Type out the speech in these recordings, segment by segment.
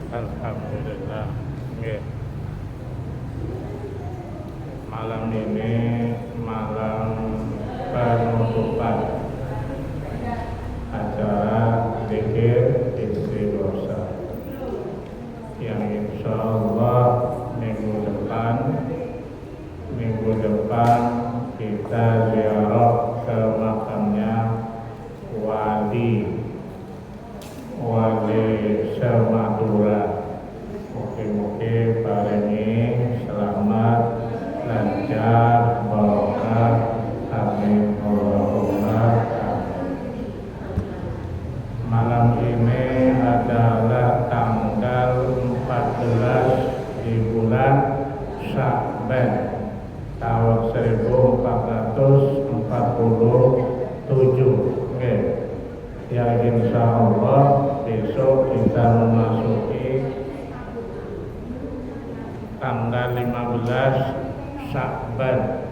Alhamdulillah. Nggih. Malam ini malam penutupan acara zikir istighosah yang insya Allah minggu depan kita ziarah ke makamnya wali Semadura. Mugi-mugi paringi selamat lancar barokah, amin Allahumma amin. Malam ini adalah tanggal 14 di bulan Sya'ban tahun 1447. Yang insya Allah besok kita memasuki tanggal 15 Sya'ban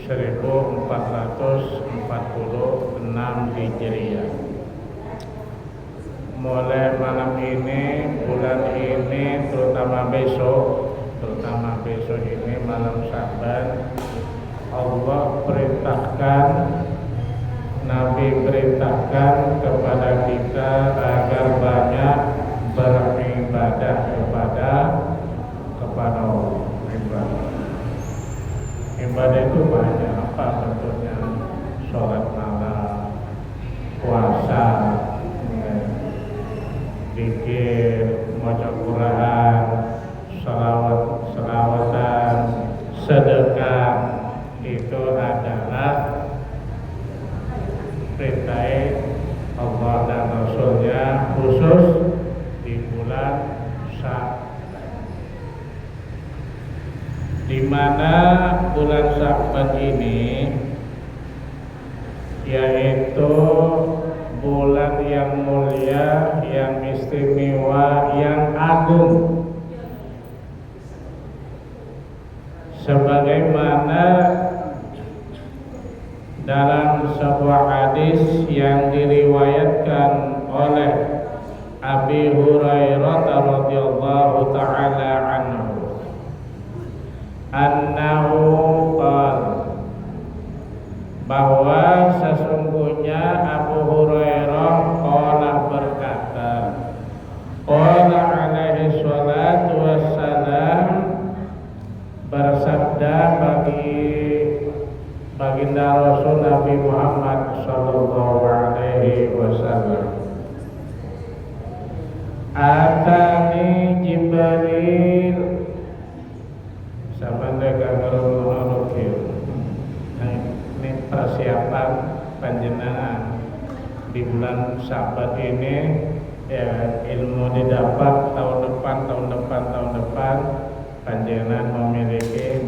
1446 Hijriah. Mulai malam ini, bulan ini, terutama besok ini malam Sya'ban, Allah perintahkan, Nabi perintahkan kepada kita agar banyak beribadah kepada Allah. Ibadah itu banyak, apa bentuknya? Sholat malam, puasa, zikir, maca Quran, selawatan, sedekah. Itu adalah perintah Allah dan Rasulnya khusus di bulan Sya'ban, di mana bulan Sya'ban ini yaitu bulan yang mulia, yang istimewa, yang agung, sebagaimana dalam sebuah hadis yang diriwayatkan oleh Abi Hurairah radhiyallahu taala anhu, annahu qala, bahwa sesungguhnya Abu Hurairah qala berkata, qala alaihi salatu wassalam, bersabda baginda Rasul Nabi Muhammad sallallahu alaihi wasallam, atani Jibril, sampai menukil. Ini persiapan panjenengan di bulan Sya'ban ini, ya, ilmu didapat tahun depan panjenengan memiliki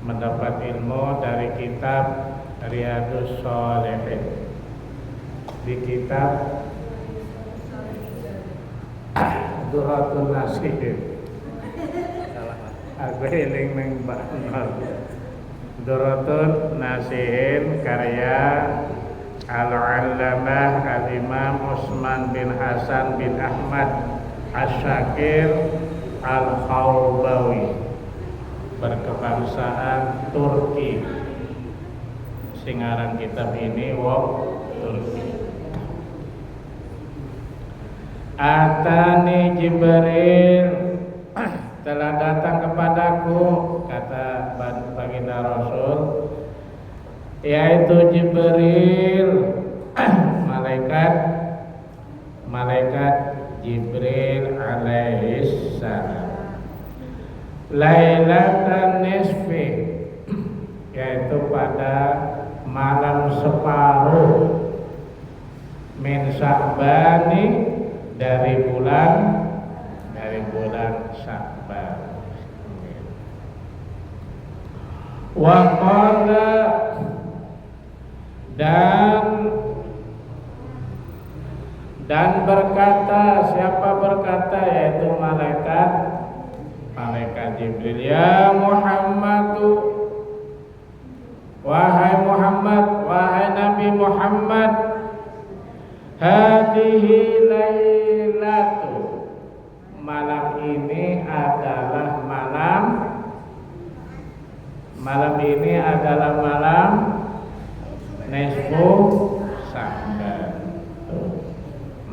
mendapat ilmu dari kitab Riyadhus Shalihin, di kitab Durratun Nasihin. Aku eling nang bakal Durratun Nasihin karya Al-Allamah Al-Imam Utsman bin Hasan bin Ahmad Asy-Syakir Al-Kharbawi, berkebangsaan Turki. Singaran kitab ini wong Turki. Atani Jibril, telah datang kepadaku, kata baginda Rasul, yaitu Jibril, malaikat Jibril alaihi salam, Lailatan nisfi, yaitu pada malam separuh, min Sya'bani, dari bulan Sya'ban. Wa qala, Dan berkata, siapa berkata? Yaitu malaikat Jibril. Ya Muhammadu, wahai Muhammad, wahai Nabi Muhammad, hadihi lailatu, malam ini adalah malam ini adalah malam nisfu Sya'ban.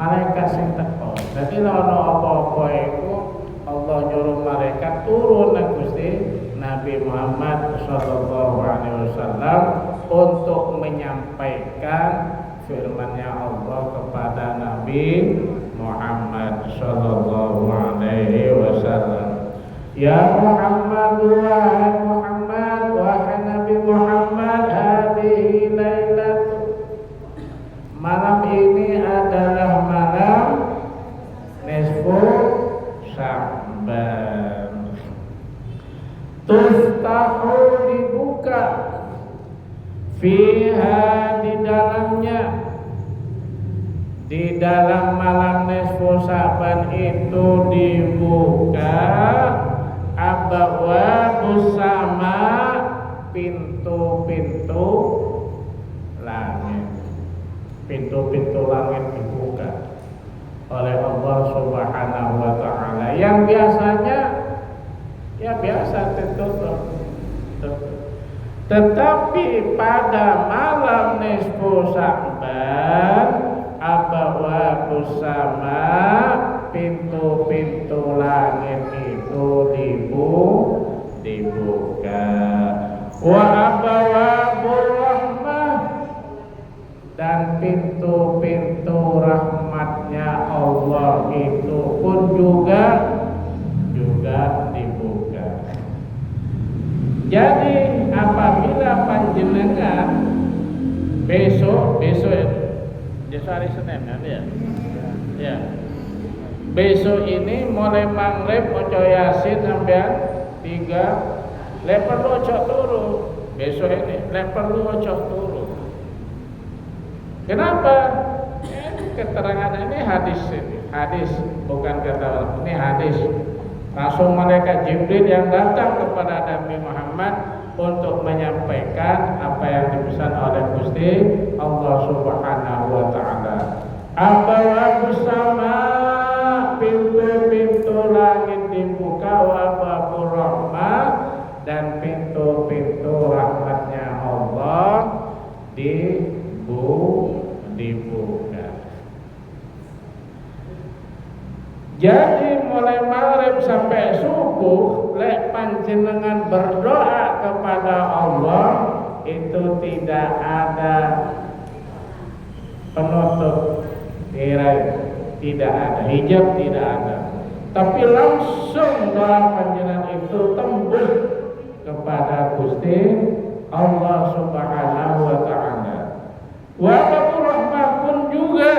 Malaikat sing teko. Dadi ana apa-apa iku Allah nyuruh malaikat turun nang Gusti Nabi Muhammad sallallahu alaihi wasallam untuk menyampaikan firman-Nya Allah kepada Nabi Muhammad sallallahu alaihi wasallam. Ya Muhammad, wahai Muhammad, wahai Nabi Muhammad, hadhihi lailatu, malam ini adalah malam nisfu Sya'ban. Tuftahu, dibuka, fiha, di dalamnya, di dalam malam nisfu Sya'ban itu dibuka abwabus sama, pintu-pintu langit. Pintu-pintu langit dibuka oleh Allah Subhanahu wa taala, yang biasanya ya biasa tertutup. Tetapi pada malam nisfu Sya'ban, abwabus sama, pintu-pintu langit itu dibuka. Wa abwabur rahmah, dan pintu-pintu rahmatnya Allah itu pun juga dibuka. Jadi apabila panjenengan besok hari Senin ya. Ya. Besok ini mulai maghrib ojo Yasin sampean 3, le perlu ojo turu. Besok ini le perlu ojo turu. Kenapa? Keterangan ini hadis bukan kata orang, ini hadis. Langsung malaikat Jibril yang datang kepada Nabi Muhammad untuk menyampaikan apa yang dipesan oleh Gusti Allah Subhanahu wa taala. Abwabus sama, pintu-pintu langit dibuka, wa abwabur rahmah, dan pintu-pintu rahmatnya Allah dibuka. Jadi mulai maghrib sampai subuh, lek panjenengan berdoa kepada Allah itu tidak ada penutup tirai, tidak ada hijab, tidak ada. Tapi langsung doa panjenengan itu tembus kepada Gusti Allah Subhanahu wa taala. Wa rahmah pun juga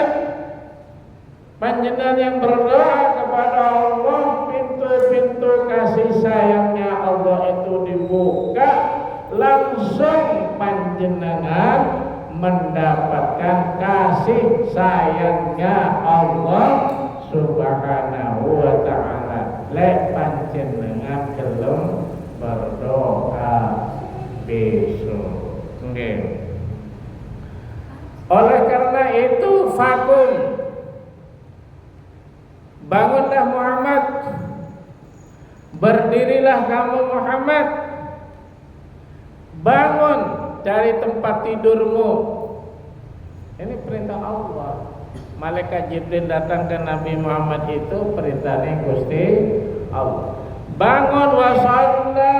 panjenengan yang berdoa kepada Allah, pintu-pintu kasih sayangnya Allah itu dibuka, langsung panjenengan mendapatkan kasih sayangnya Allah Subhanahu wa taala. Lek panjenengan gelem berdoa besok. Nggih. Oleh karena itu fakum, bangunlah Muhammad, berdirilah kamu Muhammad, bangun dari tempat tidurmu. Ini perintah Allah. Malaikat Jibril datang ke Nabi Muhammad itu perintahnya Gusti Allah. Bangun wa shalla,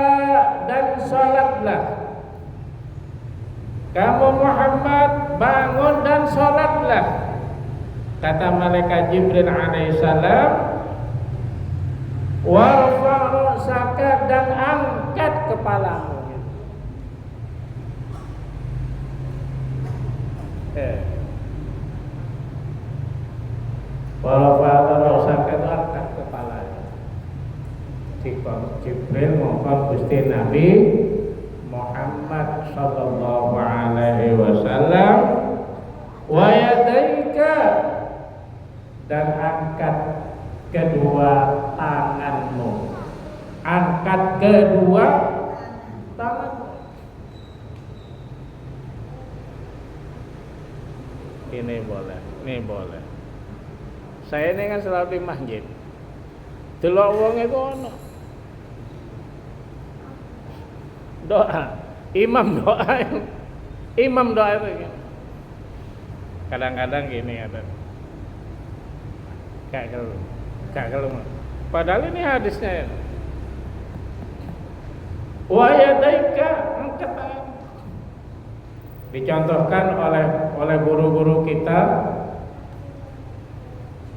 dan salatlah. Kamu Muhammad bangun dan salatlah. Kata malaikat Jibril alaihissalam, warfa' ra'saka, dan angkat kepalamu. Warfa' ra'saka, angkat kepalanya. Jibril ngomong Gusti Nabi Muhammad sallallahu alaihi wasallam, wa yadaika, dan angkat kedua tanganmu. Angkat kedua tanganmu. Ini boleh, ini boleh. Saya ini kan selalu di masjid. Delok wong itu ono. Doa, imam doa itu. Kadang-kadang gini ada. Kayak kalau. Padahal ini hadisnya ya. Wa yadaika, angkat tangan. Dicontohkan oleh guru-guru kita,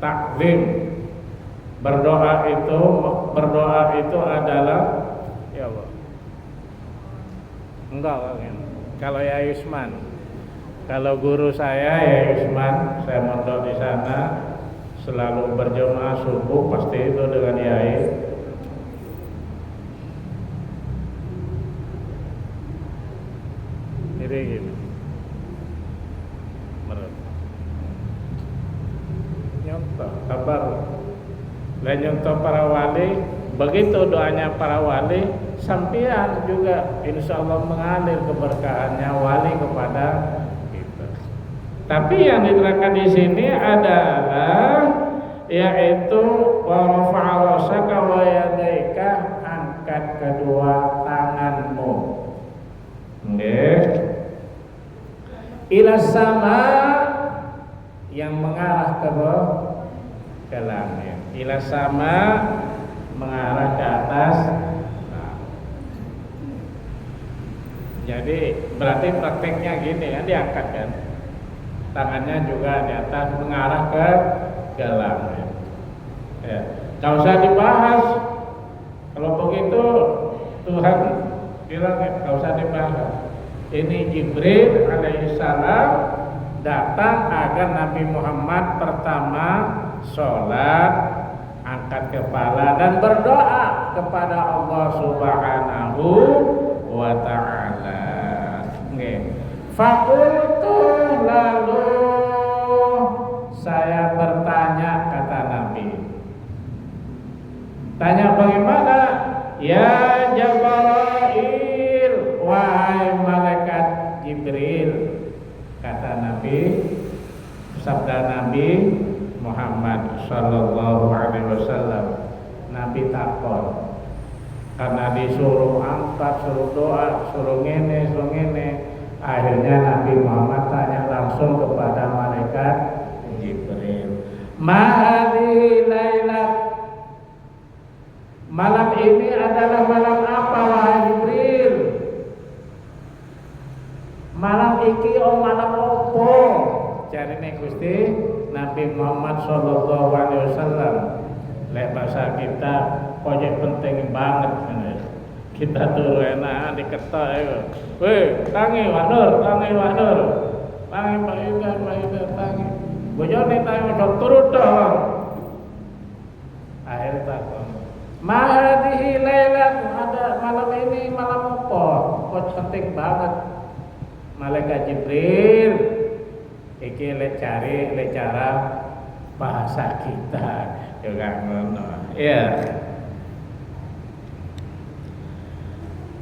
takzim. Berdoa itu adalah ya Allah. Enggak kan. Kalau ya Yusman, kalau guru saya ya Yusman, saya mondok di sana, selalu berjamaah subuh pasti itu dengan yai. Jadi gini. Nyontoh kabar. Dan nyontoh para wali, begitu doanya para wali, sampean juga insya Allah mengalir keberkahannya wali kepada kita. Tapi yang diterangkan di sini adalah yaitu wa rafa'a rasaka wa yadaika, angkat kedua tanganmu. Nggih. Ila sama, yang mengarah ke langit. Ila sama, mengarah ke atas. Nah. Jadi berarti prakteknya gini kan, diangkat kan, tangannya juga di atas mengarah ke langit. Ya. Gak usah dibahas. Kalau begitu Tuhan bilang gak usah dibahas. Ini Jibril alaihissalam datang agar Nabi Muhammad pertama sholat, angkat kepala dan berdoa kepada Allah Subhanahu wa ta'ala. Fakultu, lalu saya bertanya, kata Nabi. Tanya bagaimana? Ya Jibril, wahai malaikat Jibril, kata Nabi, sabda Nabi Muhammad sallallahu alaihi wasallam. Nabi takon karena disuruh angkat, suruh doa, suruh ngene. Akhirnya Nabi Muhammad tanya langsung kepada malaikat Jibril, "Mahadhi lailat?" Malam ini adalah malam apa wahai Jibril? Malam iki malam opo? Jarine Gusti Nabi Muhammad sallallahu alaihi wasallam. Lek bahasa kita pojok penting banget ini. Kita turu enak diketok ya. Weh, tangi Wak Nur. Tangi Pak Ida, tangi. Bojone tangi ojo turut dong. Akhir takon. Mahadihi lailat, ada malam ini malam apa? Kok penting banget. Malaikat Jibril iki le cara bahasa kita juga ngono. Iya.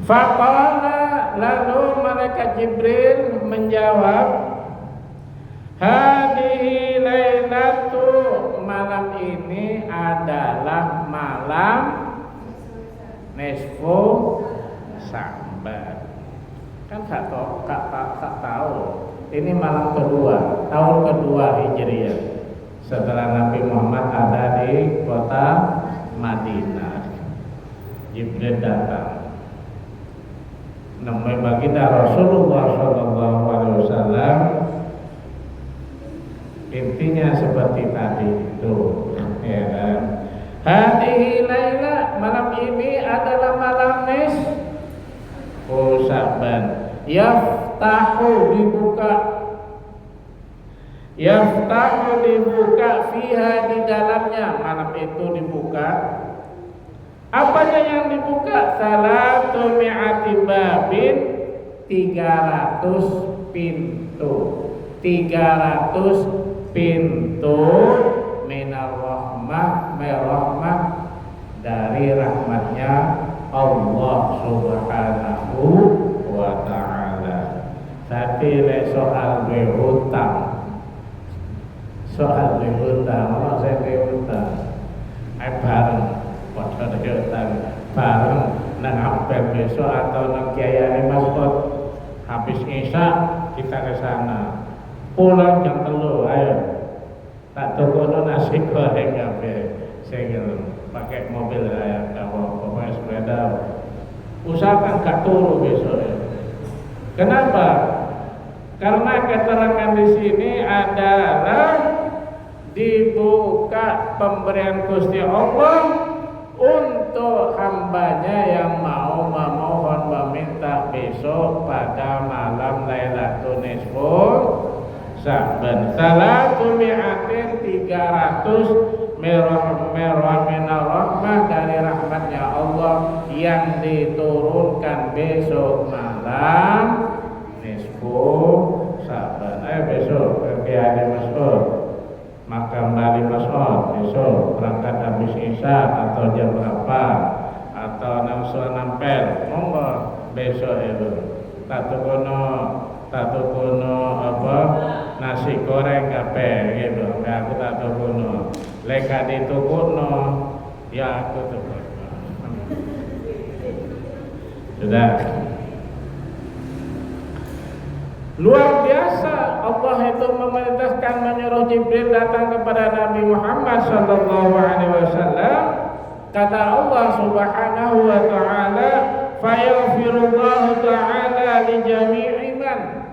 Faqala, lalu malaikat Jibril menjawab, hadihi lailatu, malam ini adalah malam nisfu Sa'ban. Kan tak tahu. Ini malam kedua, tahun kedua Hijriah setelah Nabi Muhammad ada di kota Madinah. Jibril datang. Namanya baginda Rasulullah SAW. Intinya seperti tadi itu, ya kan? Hadihi laila, malam ini adalah malam nisfu Sa'ban. Yaftahu, dibuka fiha, di dalamnya malam itu dibuka. Apanya yang dibuka? Salatu mi'ati babin, 300 pintu. 300 pintu minar rahmah, merahmah dari rahmatnya Allah Subhanahu wa ta'ala. Tapi soal hutang, Allah saya hutang, bareng padha hutang bareng nang apel besok atau nang kiai Mas'ud habis isya kita ke sana, pulang jam 3, ayo tak tukono nasi goreng kabeh sing pakai mobil ya, kalau pakai sepeda usahakan gak turu besok ya. Kenapa? Karena keterangan di sini adalah dibuka pemberian Gusti Allah untuk hambanya yang mau memohon meminta besok pada malam Lailatul Nisful Sa'ban. 300 minar rahmah dari rahmatnya Allah yang diturunkan besok malam Nisful Sa'ban. Ayo besok ke Kiai Mas'ud, makam Bali Mas'ud, besok berangkat habis isya atau jam berapa atau nampel monggo besok itu tak tukono apa nasi goreng kabeh gitu. Ya aku tak tukono, leka ditukono ya aku tukono. Sudah. Luar biasa Allah itu memerintahkan menyuruh Jibril datang kepada Nabi Muhammad sallallahu alaihi wasallam. Kata Allah Subhanahu wa taala, "Fayaghfirullahu ta'ala li jami'i man."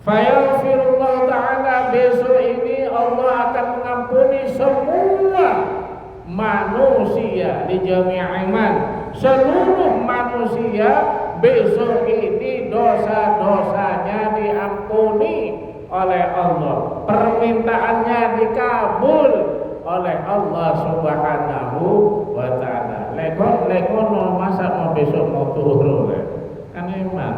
Fayaghfirullahu ta'ala, besok ini Allah akan mengampuni semua manusia, li jami'i man, seluruh manusia. Besok ini dosa-dosanya diampuni oleh Allah, permintaannya dikabul oleh Allah Subhanahu wa ta'ala. Lekono masa mau besok mau turun kan iman.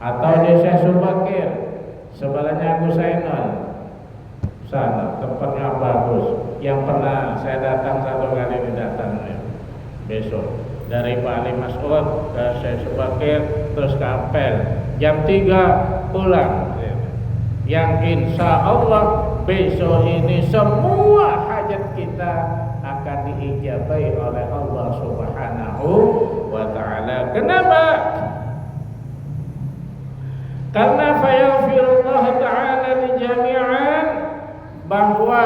Atau di Syekh Subakir sebelahnya Gus Ainul sana, tempatnya bagus, yang pernah saya datang 1 kali didatangnya. Besok dari Pak Ali Mas'ud ke Syekh Subakir terus ke Apel, jam 3 pulang. Yang insya Allah besok ini semua hajat kita akan diijabai oleh Allah Subhanahu wa ta'ala. Kenapa? Karena fayaghfirullah ta'ala li jami'an, bahwa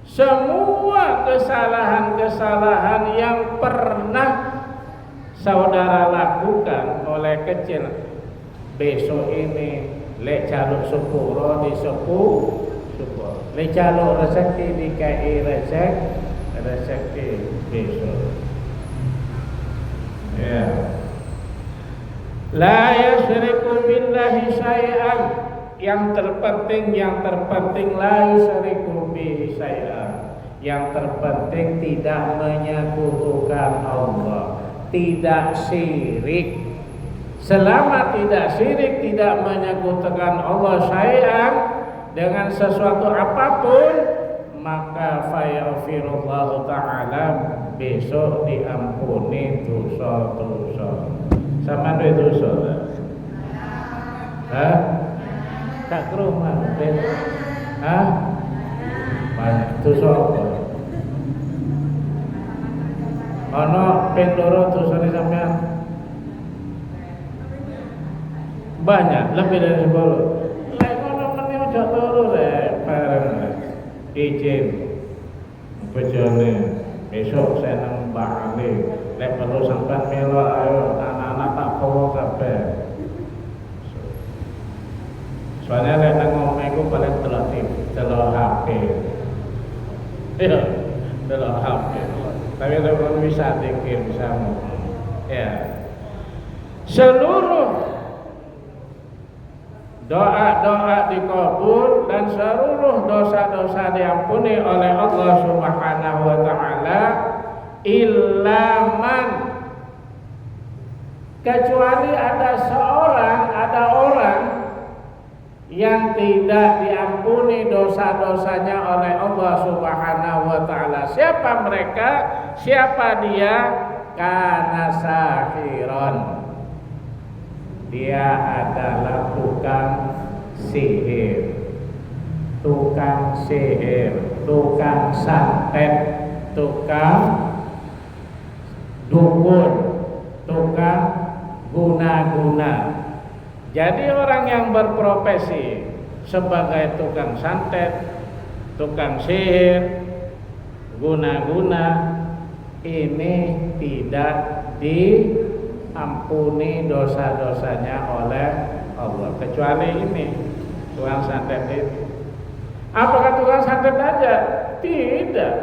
semua kesalahan-kesalahan yang pernah saudara lakukan mulai kecil, besok ini lek jaluk sepuro di sepuro, lek jaluk rezeki di KI rezeki besok. Ya. La yusyriku billahi syai'an, yang terpenting la yusyriku bihi syai'an, yang terpenting tidak menyekutukan Allah, tidak syirik. Selama tidak syirik, tidak menyekutukan Allah syai'an dengan sesuatu apapun, maka fayaghfirullahu ta'ala, besok diampuni dosa-dosa. Sama duit dosa. Hah? Kak ke rumah, hah? Banyak dosa apa? Ono pendoro dosa sampean banyak, lebih dari 10. Lek ngono meneh aja turu rek, bareng izin bojone besok saya nang Bali. Lek perlu sampean melo, ayo anak-anak tak bawa kabeh. Soalnya lek nang omahku paling delok HP. Iya, delok HP. Tapi kalau bisa zikir, bisa ngomong. Ya. Seluruh doa-doa dikabul dan seluruh dosa-dosa diampuni oleh Allah Subhanahu wa ta'ala, illa man, kecuali ada orang yang tidak diampuni dosa-dosanya oleh Allah Subhanahu wa taala. Siapa mereka? Siapa dia? Kana sahiron. Dia adalah tukang sihir. Tukang sihir, tukang santet, tukang dukun, tukang guna-guna. Jadi orang yang berprofesi sebagai tukang santet, tukang sihir, guna-guna, ini tidak diampuni dosa-dosanya oleh Allah, kecuali ini tukang santet ini. Apakah tukang santet aja? Tidak.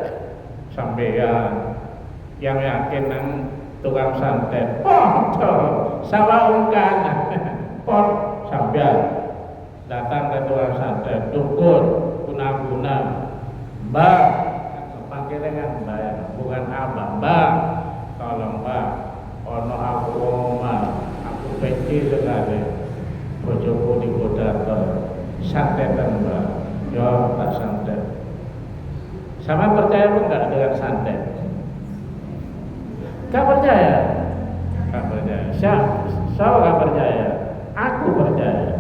Sampean yang yakin nang tukang santet, salah ungkan, sampean datang ke tukang santet, dukun, guna-guna, mbak, panggil dengan mbak, bukan abang, mbak, tolong mbak, ono aku aku benci sekali, bojoku digoda santetan mbak, ya tak santet. Sama percaya pun enggak dengan santet? Gak percaya? Gak percaya. Saya gak percaya. Aku percaya.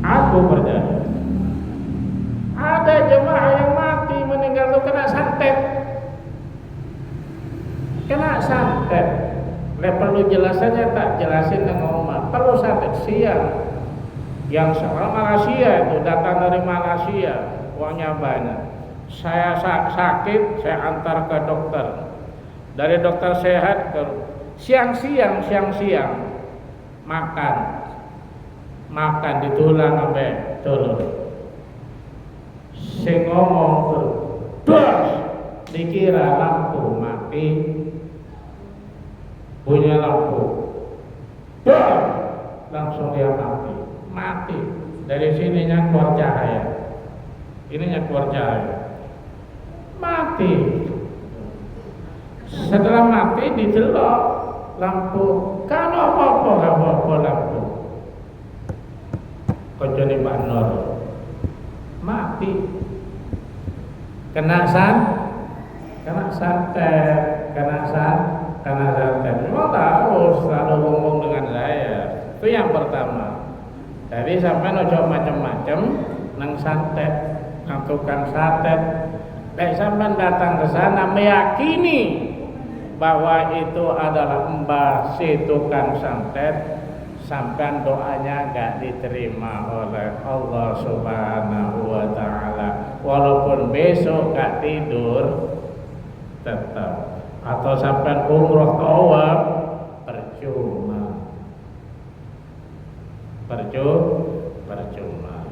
Aku percaya. Ada jemaah yang mati meninggal itu kena santet. Kena santet. Perlu jelasannya tak jelasin dengan omah. Perlu santet siang. Yang seorang Malaysia itu datang dari Malaysia, uangnya banyak. Saya sakit, saya antar ke dokter. Dari dokter sehat ke siang-siang makan ditulang sampai turun. Sing ngomong terus dikira lampu mati, punya lampu, langsung dia mati. Dari sininya keluar cahaya, ininya keluar cahaya, mati. Setelah mati dicelok lampu, kan apa-apa lampu. Kocone Pak Nur mati, kena santet. Memang tahu selalu ngomong dengan saya. Itu yang pertama. Jadi sampai ojo macam-macam nang santet, nang tukang santet. Sampai datang ke sana meyakini bahwa itu adalah mbah si tukang santet, sampai doanya gak diterima oleh Allah Subhanahu wa taala. Walaupun besok gak tidur tetap, atau sampai umroh tawaf percuma.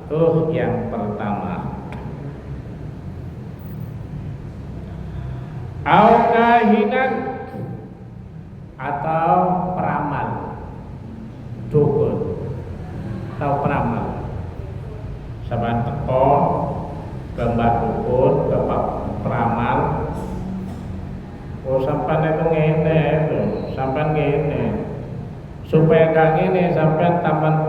Itu yang pertama. Au-kahinan atau peramal, dukun atau peramal. Sampeyan teko ke mbah dukun, ke pak peramal. Oh sampeyan itu ngene itu, sampeyan ngene. Supaya gak ngene sampeyan taman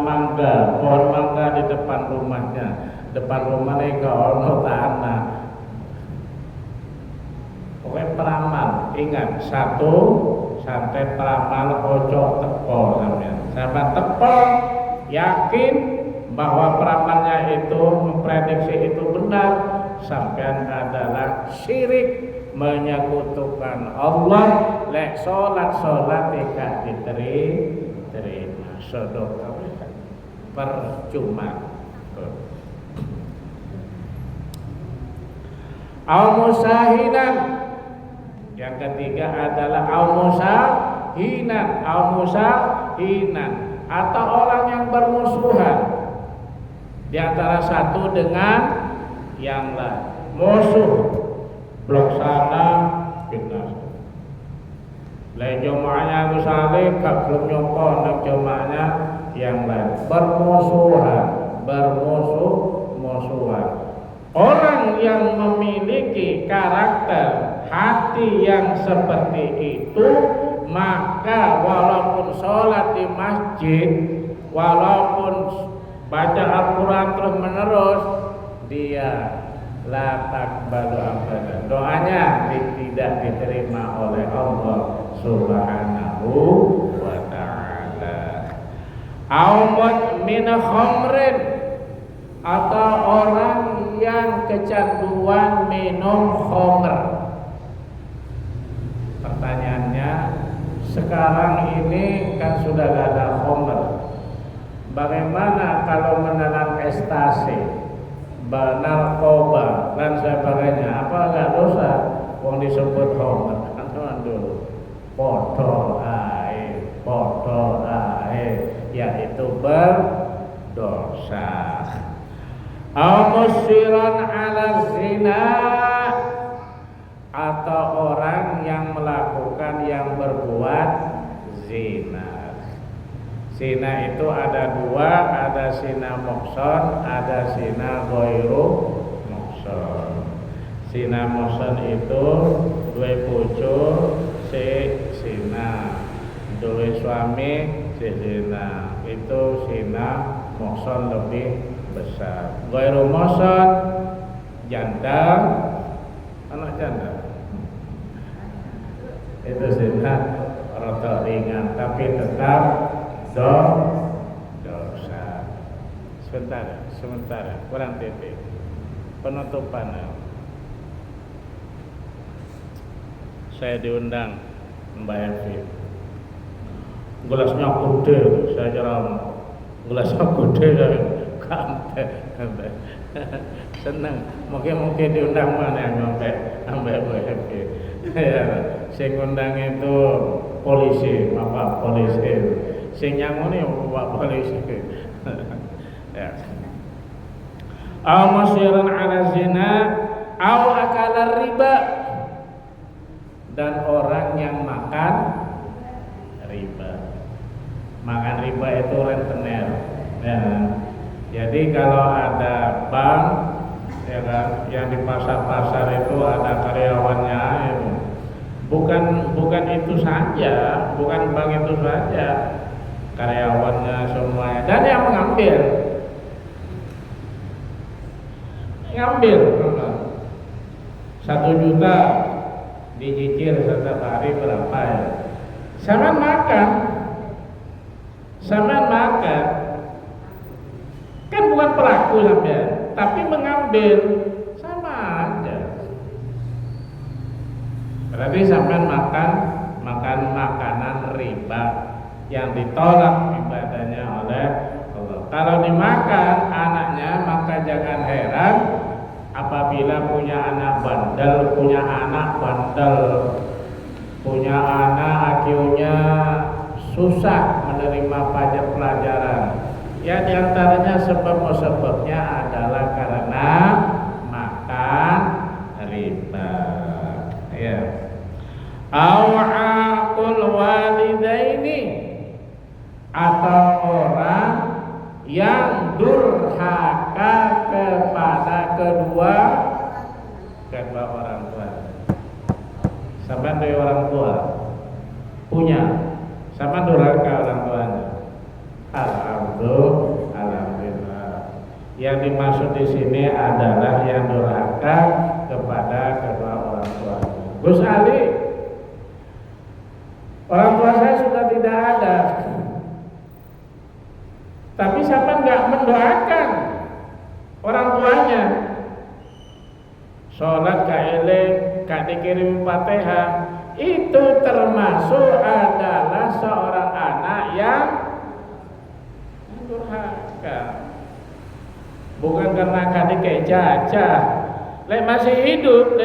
mangga, pohon mangga di depan rumahnya. Depan rumahnya gak ono tanah. Pokoknya peramal, ingat satu, santet peramal ojo teko sampeyan teko yakin bahwa peramalnya itu memprediksi itu benar, sampeyan adalah syirik, menyekutukan Allah. Lek salat tidak diterima, sedekah percuma. Al-musahinan, yang ketiga adalah al-musahinan atau orang yang bermusuhan di antara satu dengan yang lain. Musuh blok sana fitnah. Lain jemaahnya Gus Ali gak belum nyokon dan jemaahnya yang lain bermusuhan. Orang yang memiliki karakter hati yang seperti itu, maka walaupun sholat di masjid, walaupun baca Al-Quran terus menerus, dia la taqbalu abadan, doanya tidak diterima oleh Allah Subhanahu wa ta'ala. Aumut min khamrin, atau orang yang kecanduan minum khamr. Pertanyaannya, sekarang ini kan sudah gak ada khamr, bagaimana kalau menelan ekstasi, narkoba dan sebagainya? Apa nggak dosa? Wong disebut khamr, teman dulu, botol air, yaitu berdosa. Musyiran ala zina, atau orang yang melakukan, yang berbuat zina. Zina itu ada dua, ada zina muhsan, ada zina ghairu muhsan. Zina muhsan itu dua bojo zina, dua suami zina, itu zina muhsan lebih besar. Ghairu muhsan janda, anak janda, itu zina rada ringan tapi tetap dosa. Sementara kurang titik penutupan. Saya diundang Mbak Evi, gelasnya gede, saya ceramah, gelasnya gede, seneng. Mungkin diundang mana yang sampai Mbak Evi. Ya, sing ngundang itu polisi, bapak polisi. Sing nyangoni bapak polisi. Ya. Aw masyiran ala zina, aw akala riba, dan orang yang makan riba. Makan riba itu rentenir. Ya. Jadi kalau ada bank, ya kan, yang di pasar-pasar itu ada karyawannya itu. Bukan itu saja, bukan bank itu saja, karyawannya semuanya, dan yang mengambil 1 juta dicicil setiap hari berapa ya? Sama makan, kan bukan pelaku sampean, tapi mengambil sama aja. Berarti sampean makan makanan riba yang ditolak ibadahnya oleh Allah. Kalau dimakan anaknya, maka jangan heran apabila punya anak bandel, punya anak IQ-nya susah menerima pajak pelajaran. Ya, diantaranya sebabnya adalah karena makan riba. Ya. Aw'aqul walidaini, atau orang yang durhaka kepada kedua orang tua. Sampai dari orang tua punya, sama durhaka orang tuanya. Alhamdulillah. Yang dimaksud di sini adalah yang durhaka kepada kedua orang tua. Gus Ali, orang tua saya sudah tidak ada, tapi siapa nggak mendoakan orang tuanya? Sholat kaeling, gak dikirim Fatihah, itu termasuk adalah seorang anak yang durhaka. Bukan karena gak dikei jajah, lek masih hidup,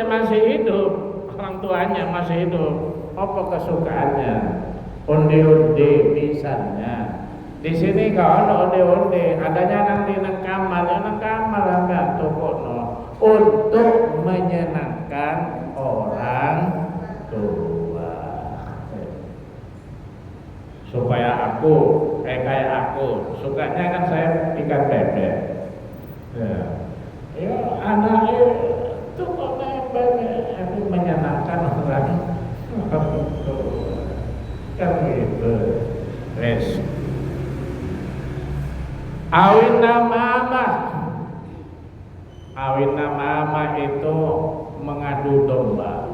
orang tuanya masih hidup, apa kesukaannya? Onde-onde misalnya. Di sini kalau ada onde-onde, adanya nanti nang kamar enggak tokono untuk menyenangkan orang tua. Supaya aku kayak aku, sukanya kan saya ikan bebek. Ya, anaknya itu kok bebek, aku menyenangkan orang tua. Kan gitu. Res. Awin nama itu mengadu domba.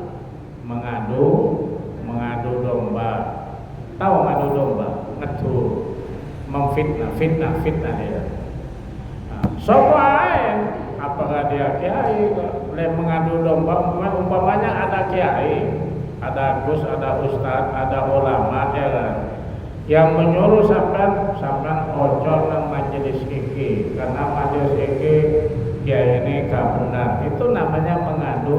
Mengadu domba. Tahu mengadu domba? Ngedu, fitnah ya. Sopo ae, apakah dia kiai? Mengadu domba, umpamanya ada kiai, ada gus, ada ustad, ada ulama ya kan, yang menyuruh sampean ojo nang majelis iki, karena majelis iki kiai ini gak benar. Itu namanya mengadu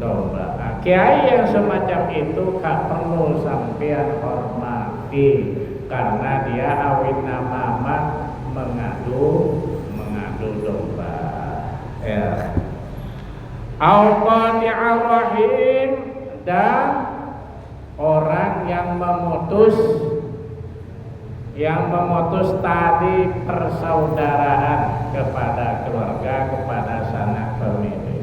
domba. Nah, kiai yang semacam itu gak perlu sampean hormati, karena dia awin nama mengadu domba ya. Al-qati'ar rahim, dan orang yang memutus tali persaudaraan kepada keluarga, kepada sanak famili.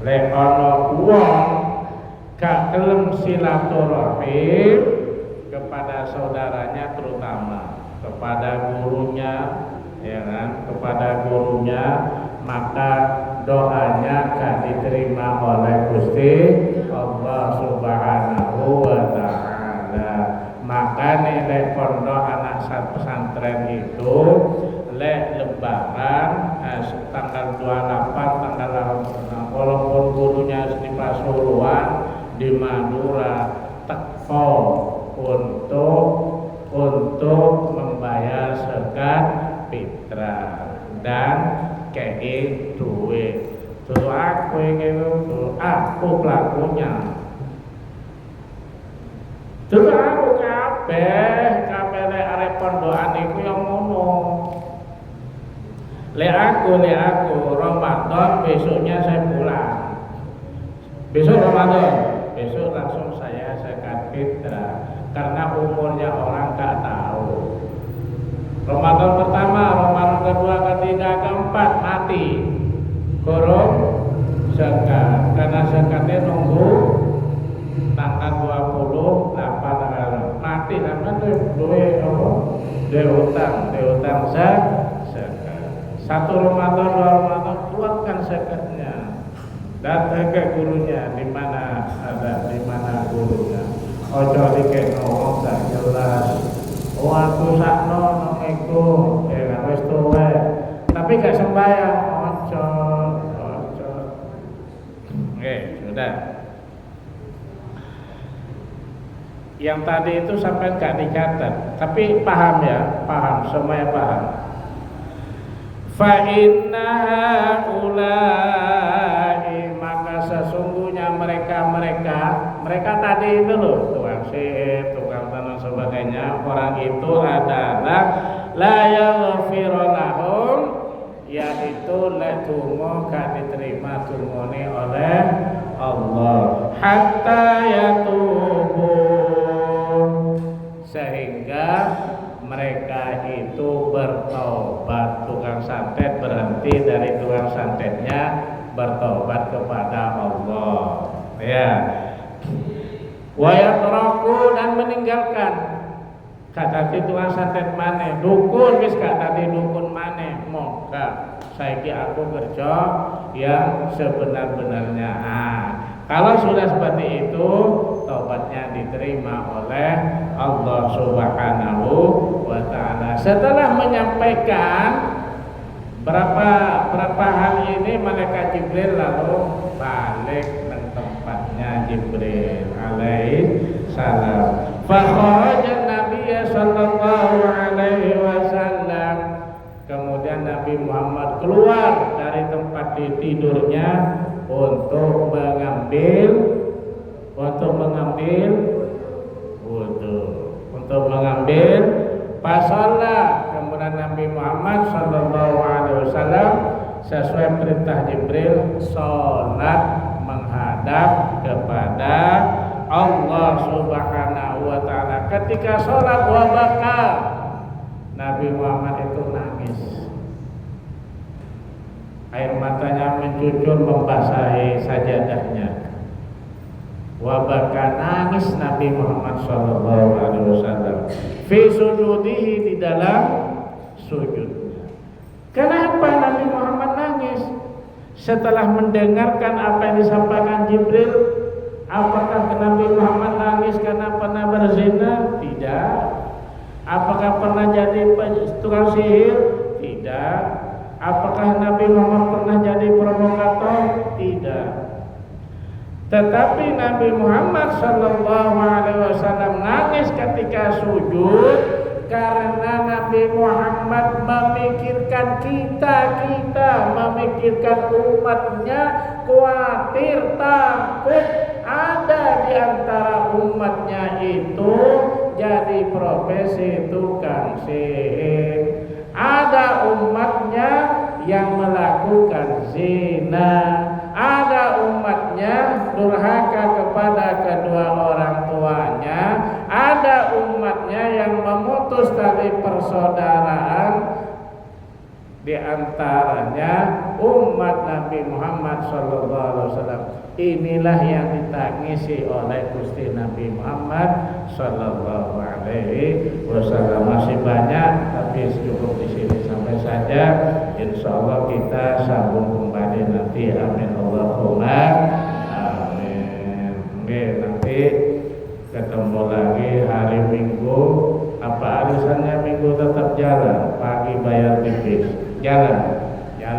Lek ana wong gak gelem silaturahim kepada saudaranya, terutama kepada gurunya ya kan, kepada gurunya, maka doanya gak diterima oleh Gusti Allah Subhanahu wa taala. Maka nilai pondok anak pesantren itu lek lebaran tanggal 28, tanggal 8, walaupun gurunya di Pasuruan, di Madura, teko untuk membayar zakat fitrah dan kei duit. Terus aku pelakunya. Terus aku kabeh lek arep pondokan iku yang ngono. Lek aku Ramadan besoknya saya pulang. Besok Ramadan, besok langsung saya zakat fitrah, karena umurnya orang gak tahu. Ramadan pertama, Ramadan kedua, ketiga, keempat mati kurung zakat, karena zakatnya nunggu tanggal 28 tanggal mati, sampai tuh duwe utang zakat. Satu Ramadan, dua Ramadan keluarkan zakatnya, datang ke gurunya, di mana gurunya. Ojo dikeno wong gak jelas. Oh aku sakno nang iku, ya wis tuwe. Tapi gak sembahyang, ojo. Oke, sudah. Yang tadi itu sampai gak dicatat, tapi paham ya, semuanya paham. Fa inna ulai, maka sesungguhnya mereka tadi itu loh, tukang sihir, tukang tanam sebagainya, orang itu adalah la yaghfiru lahum, yaitu la donga gak diterima dungane oleh Allah, hatta yatubu, sehingga mereka itu bertobat. Tukang santet berhenti dari tukang santetnya, bertobat kepada Allah ya. Wa yatraku, dan meninggalkan kata tukang santet maneh, dukun wis gak tadi dukun maneh, moga saiki aku kerja yang sebenar-benarnya. Kalau sudah seperti itu, taubatnya diterima oleh Allah Subhanahu wa taala. Setelah menyampaikan berapa hal ini, malaikat Jibril lalu balik ke tempatnya Jibril alaihi salam. Fa kharaja Nabi sallallahu alaihi wasallam, kemudian Nabi Muhammad keluar dari tempat tidurnya untuk mengambil pasala. Kemudian Nabi Muhammad sallallahu alaihi wasallam sesuai perintah Jibril salat menghadap kepada Allah Subhanahu wa taala. Ketika salat wabaka, Nabi Muhammad itu nangis. Air matanya mencucur membasahi sajadahnya. Wabaka, nangis Nabi Muhammad sallallahu alaihi wasallam fi sujudihi, di dalam sujud. Setelah mendengarkan apa yang disampaikan Jibril, apakah Nabi Muhammad nangis karena pernah berzina? Tidak. Apakah pernah jadi tukang sihir? Tidak. Apakah Nabi Muhammad pernah jadi provokator? Tidak. Tetapi Nabi Muhammad sallallahu alaihi wasallam nangis ketika sujud karena Nabi Muhammad memikirkan kita, memikirkan umatnya, khawatir, takut ada di antara umatnya itu jadi profesi tukang sihir. Ada umatnya yang melakukan zina, ada umatnya durhaka kepada kedua orang tuanya, ada umatnya yang memutus tali persaudaraan, di antaranya umat Nabi Muhammad SAW. Inilah yang ditangisi oleh Gusti Nabi Muhammad Sallallahu Alaihi Wasallam. Masih banyak, tapi cukup di sini sampai saja. Insya Allah kita sambung kembali nanti. Amin Allahumma amin. Oke, nanti ketemu lagi hari Minggu. Apa arisannya Minggu tetap jalan? Pagi bayar tipis. Jalan ya.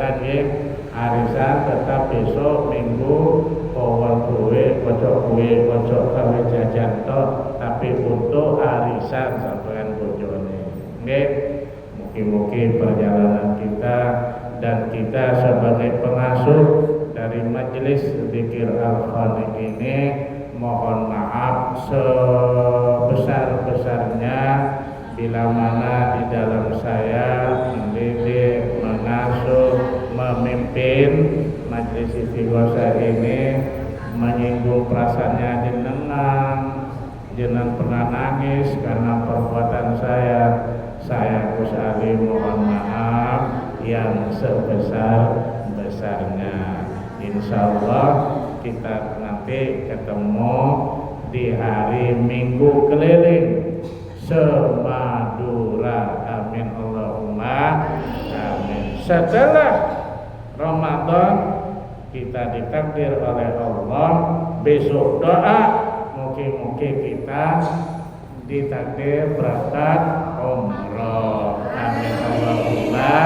Arisan tetap besok Minggu. Pohon kue, kocok kawe jajan toh, tapi untuk arisan sampean bojone. Nggih, mugi-mugi perjalanan kita dan kita sebagai pengasuh dari majelis zikir Al-Khaliq ini mohon maaf sebesar-besarnya bila mana di dalam saya mendidik, mengasuh, memimpin majelis istighosa ini menyinggung perasaannya jenengan pernah nangis karena perbuatan saya Gus Ali mohon maaf yang sebesar-besarnya. Insya Allah kita nanti ketemu di hari Minggu keliling semadura. Amin Allahumma amin. Setelah Ramadan kita ditakdir oleh Allah besok doa mungkin kita ditakdir berangkat umroh. Amin Allahumma